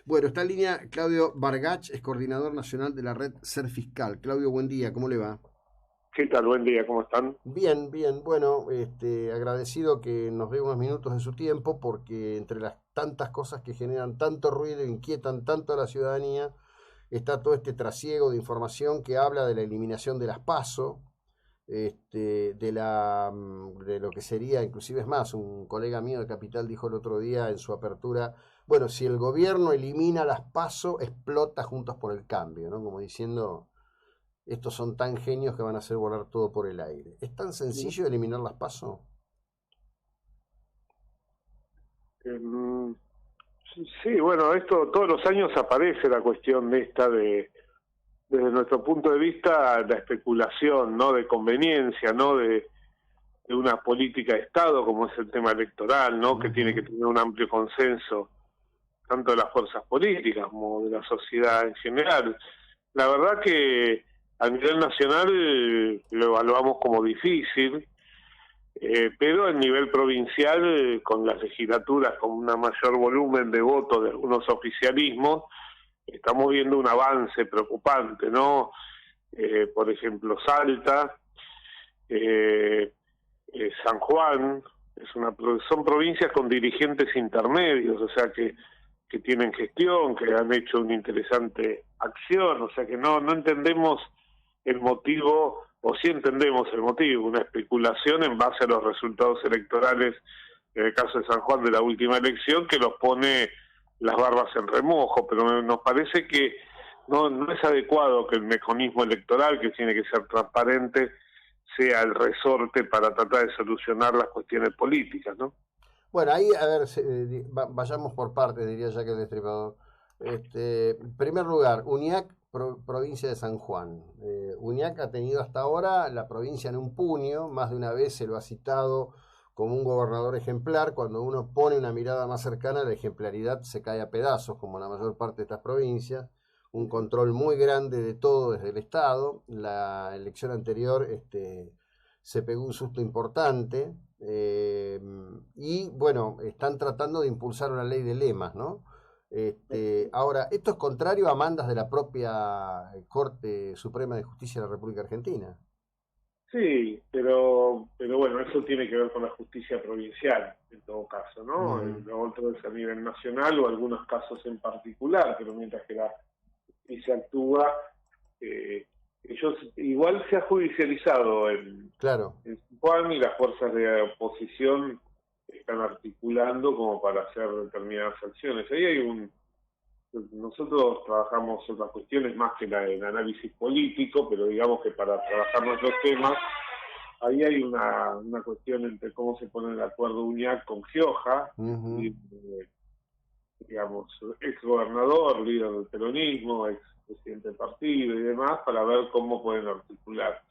Bueno, está en línea Claudio Bargach, es coordinador nacional de la red Ser Fiscal. Claudio, buen día, ¿cómo le va? ¿Qué tal? Buen día, ¿cómo están? Bien, bien. Bueno, agradecido que nos dé unos minutos de su tiempo porque entre las tantas cosas que generan tanto ruido e inquietan tanto a la ciudadanía, está todo este trasiego de información que habla de la eliminación de las PASO, de lo que sería, inclusive es más, un colega mío de Capital dijo el otro día en su apertura, bueno, si el gobierno elimina las PASO, explota Juntos por el Cambio, ¿no? Como diciendo, estos son tan genios que van a hacer volar todo por el aire. ¿Es tan sencillo eliminar las PASO? Em, sí, bueno, esto todos los años aparece la cuestión de esta desde nuestro punto de vista, la especulación, ¿no? De conveniencia, ¿no? De una política de Estado, como es el tema electoral, ¿no? Que tiene que Ujú. tener un amplio consenso, tanto de las fuerzas políticas como de la sociedad en general. La verdad que a nivel nacional lo evaluamos como difícil. Pero a nivel provincial, con las legislaturas con un mayor volumen de votos de algunos oficialismos, estamos viendo un avance preocupante, ¿no? Por ejemplo, Salta, eh, San Juan, son provincias con dirigentes intermedios, o sea que tienen gestión, que han hecho una interesante acción, o sea que no entendemos el motivo, o sí entendemos el motivo, una especulación en base a los resultados electorales, en el caso de San Juan de la última elección, que los pone las barbas en remojo, pero nos parece que no es adecuado que el mecanismo electoral, que tiene que ser transparente, sea el resorte para tratar de solucionar las cuestiones políticas, ¿no? Bueno, ahí, a ver, vayamos por partes, diría ya que el destripador. En primer lugar, UNIAC, provincia de San Juan. UNIAC ha tenido hasta ahora la provincia en un puño, más de una vez se lo ha citado como un gobernador ejemplar. Cuando uno pone una mirada más cercana, la ejemplaridad se cae a pedazos, como la mayor parte de estas provincias. Un control muy grande de todo desde el Estado. La elección anterior, se pegó un susto importante. Y bueno, están tratando de impulsar una ley de lemas, ¿no? Ahora, esto es contrario a mandas de la propia Corte Suprema de Justicia de la República Argentina. Sí, pero bueno, eso tiene que ver con la justicia provincial, en todo caso, ¿no? Ujú. Lo otro es a nivel nacional o algunos casos en particular, pero mientras que la justicia actúa, eh, ellos igual se ha judicializado Claro. en San Juan y las fuerzas de oposición están articulando como para hacer determinadas acciones. Ahí hay nosotros trabajamos otras cuestiones más que el análisis político, pero digamos que para trabajar nuestros temas, ahí hay una cuestión entre cómo se pone el acuerdo UNIAC con Gioja, y, Ujú. digamos, ex gobernador, líder del peronismo, ex presidente del partido y demás, para ver cómo pueden articular.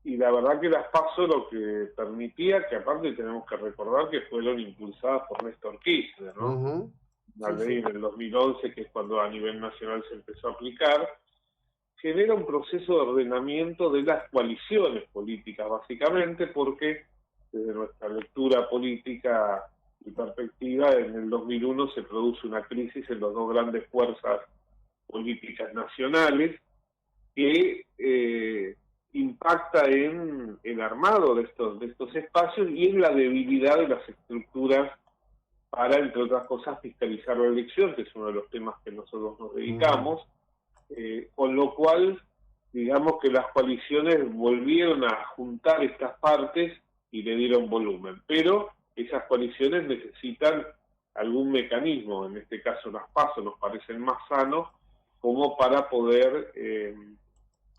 Y la verdad que las PASO lo que permitía, que aparte tenemos que recordar que fueron impulsadas por Néstor Kirchner, ¿no? Ujú. Una Sí, ley sí. en el 2011, que es cuando a nivel nacional se empezó a aplicar, genera un proceso de ordenamiento de las coaliciones políticas, básicamente, porque desde nuestra lectura política y perspectiva, en el 2001 se produce una crisis en las dos grandes fuerzas políticas nacionales que impacta en el armado de estos espacios y en la debilidad de las estructuras para, entre otras cosas, fiscalizar la elección, que es uno de los temas que nosotros nos Ujú. dedicamos, con lo cual, digamos que las coaliciones volvieron a juntar estas partes y le dieron volumen, pero esas coaliciones necesitan algún mecanismo, en este caso las PASO nos parecen más sanos, como para poder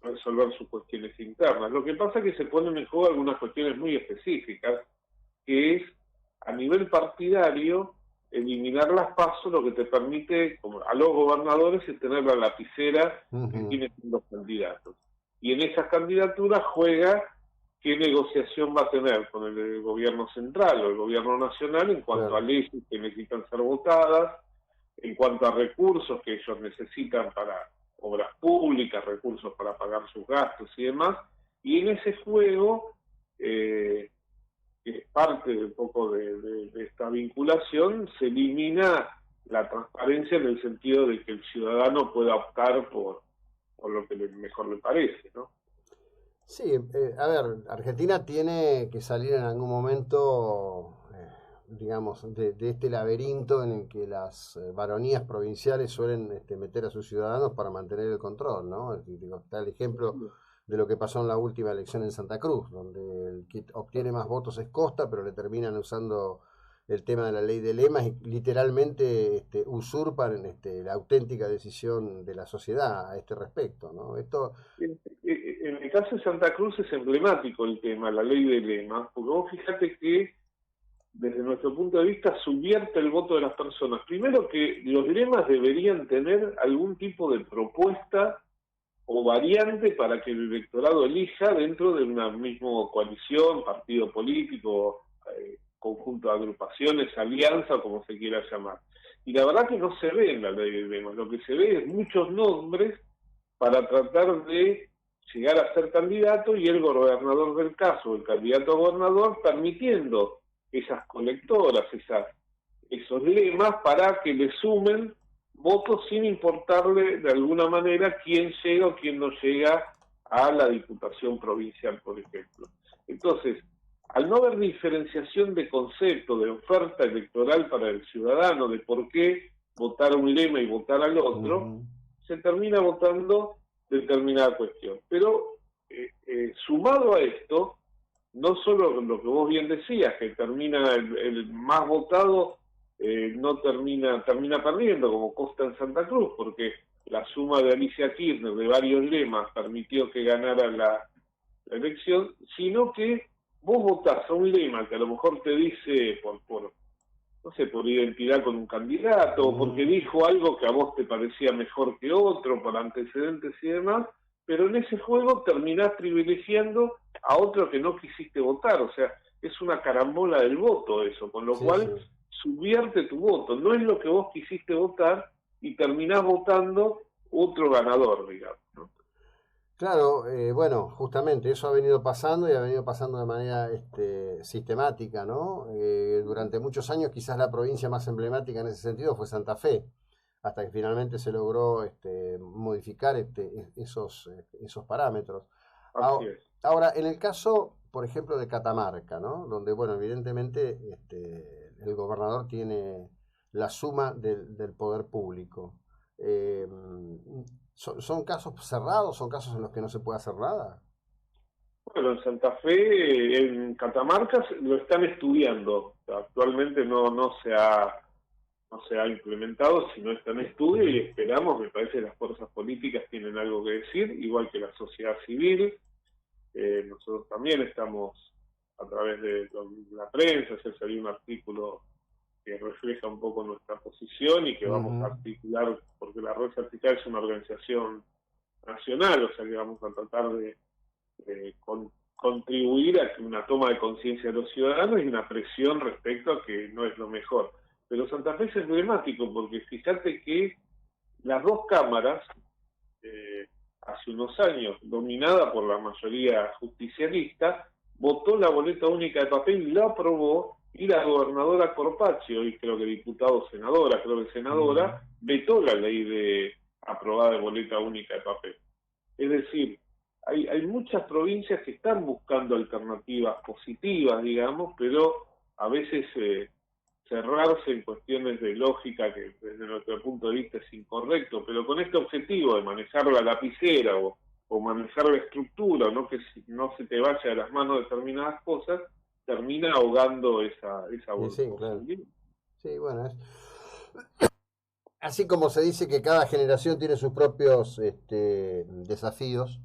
resolver sus cuestiones internas. Lo que pasa es que se ponen en juego algunas cuestiones muy específicas, que es a nivel partidario eliminar las pasos, lo que te permite como a los gobernadores es tener la lapicera de Ujú. quiénes son los candidatos. Y en esas candidaturas juega qué negociación va a tener con el gobierno central o el gobierno nacional en cuanto a Claro. leyes que necesitan ser votadas, en cuanto a recursos que ellos necesitan para obras públicas, recursos para pagar sus gastos y demás. Y en ese juego que es parte de un poco de esta vinculación, se elimina la transparencia en el sentido de que el ciudadano pueda optar por lo que mejor le parece, ¿no? Sí, a ver, Argentina tiene que salir en algún momento, digamos, de este laberinto en el que las baronías provinciales suelen meter a sus ciudadanos para mantener el control, ¿no? Digo, está el ejemplo de lo que pasó en la última elección en Santa Cruz, donde el que obtiene más votos es Costa, pero le terminan usando el tema de la ley de lemas y literalmente usurpan la auténtica decisión de la sociedad a este respecto, ¿no? Esto En el caso de Santa Cruz es emblemático el tema, la ley de lemas, porque vos fíjate que desde nuestro punto de vista subvierte el voto de las personas. Primero que los lemas deberían tener algún tipo de propuesta o variante para que el electorado elija dentro de una misma coalición, partido político, conjunto de agrupaciones, alianza, como se quiera llamar. Y la verdad que no se ve en la ley de lemas, lo que se ve es muchos nombres para tratar de llegar a ser candidato y el gobernador del caso, el candidato a gobernador, permitiendo esas colectoras, esos lemas para que le sumen votos sin importarle de alguna manera quién llega o quién no llega a la Diputación Provincial, por ejemplo. Entonces, al no haber diferenciación de concepto, de oferta electoral para el ciudadano, de por qué votar un lema y votar al otro, se termina votando determinada cuestión. Pero sumado a esto, no solo lo que vos bien decías, que termina el más votado, no termina perdiendo, como Costa en Santa Cruz, porque la suma de Alicia Kirchner de varios lemas permitió que ganara la elección, sino que vos votás a un lema que a lo mejor te dice no sé, por identidad con un candidato, o porque dijo algo que a vos te parecía mejor que otro, por antecedentes y demás, pero en ese juego terminás privilegiando a otro que no quisiste votar, o sea, es una carambola del voto eso, con lo cual subvierte tu voto, no es lo que vos quisiste votar y terminás votando otro ganador, digamos, ¿no? Claro, bueno, justamente eso ha venido pasando y ha venido pasando de manera sistemática, ¿no? Durante muchos años quizás la provincia más emblemática en ese sentido fue Santa Fe, hasta que finalmente se logró modificar esos parámetros. Así es. Ahora, en el caso, por ejemplo, de Catamarca, ¿no? Donde, bueno, evidentemente el gobernador tiene la suma del poder público. ¿Son casos cerrados? ¿Son casos en los que no se puede hacer nada? Bueno, en Santa Fe, en Catamarca lo están estudiando. Actualmente no se ha implementado, sino está en estudio y esperamos, me parece que las fuerzas políticas tienen algo que decir, igual que la sociedad civil. Nosotros también estamos a través de la prensa, ayer salió un artículo que refleja un poco nuestra posición y que vamos a articular, porque la Red Vertical es una organización nacional, o sea que vamos a tratar de contribuir a que una toma de conciencia de los ciudadanos y una presión respecto a que no es lo mejor. Pero Santa Fe es emblemático porque fíjate que las dos cámaras, hace unos años, dominada por la mayoría justicialista, votó la boleta única de papel y la aprobó, y la gobernadora Corpaccio, y creo que diputado senadora, vetó la ley aprobada de boleta única de papel. Es decir, hay muchas provincias que están buscando alternativas positivas, digamos, pero a veces cerrarse en cuestiones de lógica que desde nuestro punto de vista es incorrecto, pero con este objetivo de manejar la lapicera o manejar la estructura, ¿no? Que no se te vaya de las manos determinadas cosas, termina ahogando esa Sí, claro. Sí, bueno, así como se dice que cada generación tiene sus propios desafíos,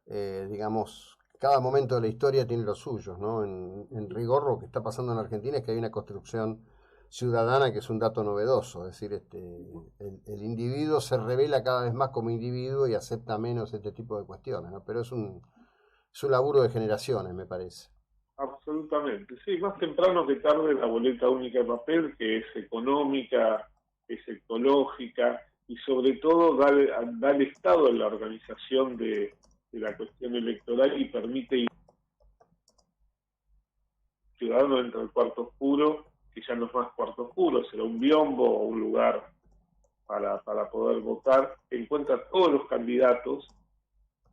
digamos, cada momento de la historia tiene los suyos, ¿no? En rigor lo que está pasando en Argentina es que hay una construcción ciudadana que es un dato novedoso, es decir, el individuo se revela cada vez más como individuo y acepta menos este tipo de cuestiones, ¿no? Pero es un laburo de generaciones, me parece. Absolutamente, sí, más temprano que tarde la boleta única de papel, que es económica, es ecológica y sobre todo da el Estado en la organización de la cuestión electoral y permite ciudadano dentro del cuarto oscuro que ya no es más cuarto oscuro, será un biombo o un lugar para poder votar, encuentra todos los candidatos,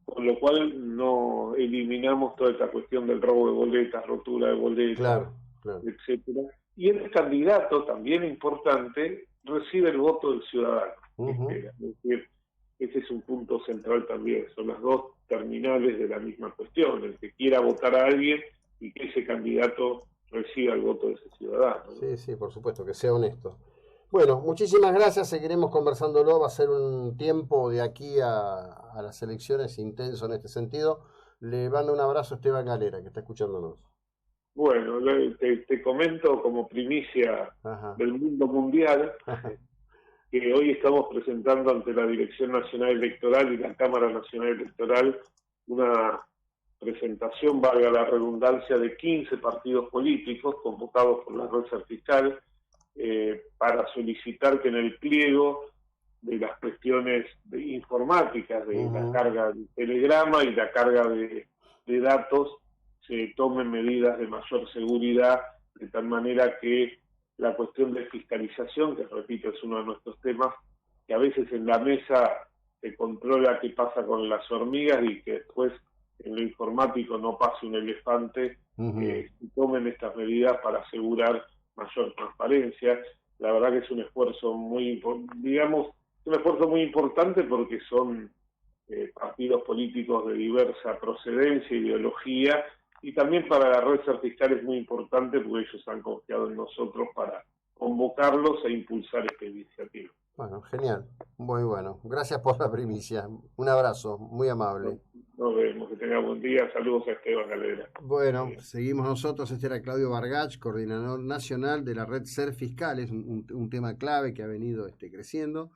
con lo cual no eliminamos toda esta cuestión del robo de boletas, rotura de boletas, Claro, claro. etcétera. Y el candidato, también importante, recibe el voto del ciudadano. Es decir, ese es un punto central también. Son las dos terminales de la misma cuestión, el que quiera votar a alguien y que ese candidato reciba el voto de ese ciudadano, ¿no? Sí, sí, por supuesto, que sea honesto. Bueno, muchísimas gracias, seguiremos conversándolo, va a ser un tiempo de aquí a las elecciones intenso en este sentido. Le mando un abrazo a Esteban Galera, que está escuchándonos. Bueno, te comento como primicia Ajá. del mundo mundial que hoy estamos presentando ante la Dirección Nacional Electoral y la Cámara Nacional Electoral una presentación, valga la redundancia, de 15 partidos políticos convocados por la Red Fiscal para solicitar que en el pliego de las cuestiones informáticas, de la carga de telegrama y la carga de datos, se tomen medidas de mayor seguridad, de tal manera que la cuestión de fiscalización, que repito es uno de nuestros temas, que a veces en la mesa se controla qué pasa con las hormigas y que después en lo informático no pase un elefante, se tomen estas medidas para asegurar mayor transparencia. La verdad que es un esfuerzo muy, digamos, un esfuerzo muy importante porque son partidos políticos de diversa procedencia, ideología, y también para la Red Fiscal es muy importante porque ellos han confiado en nosotros para convocarlos e impulsar esta iniciativa. Bueno, genial, muy bueno. Gracias por la primicia. Un abrazo, muy amable. Nos vemos, que tenga buen día. Saludos a Esteban Galera. Bueno, seguimos nosotros. Este era Claudio Bargach, coordinador nacional de la Red Ser Fiscal. Es un tema clave que ha venido creciendo.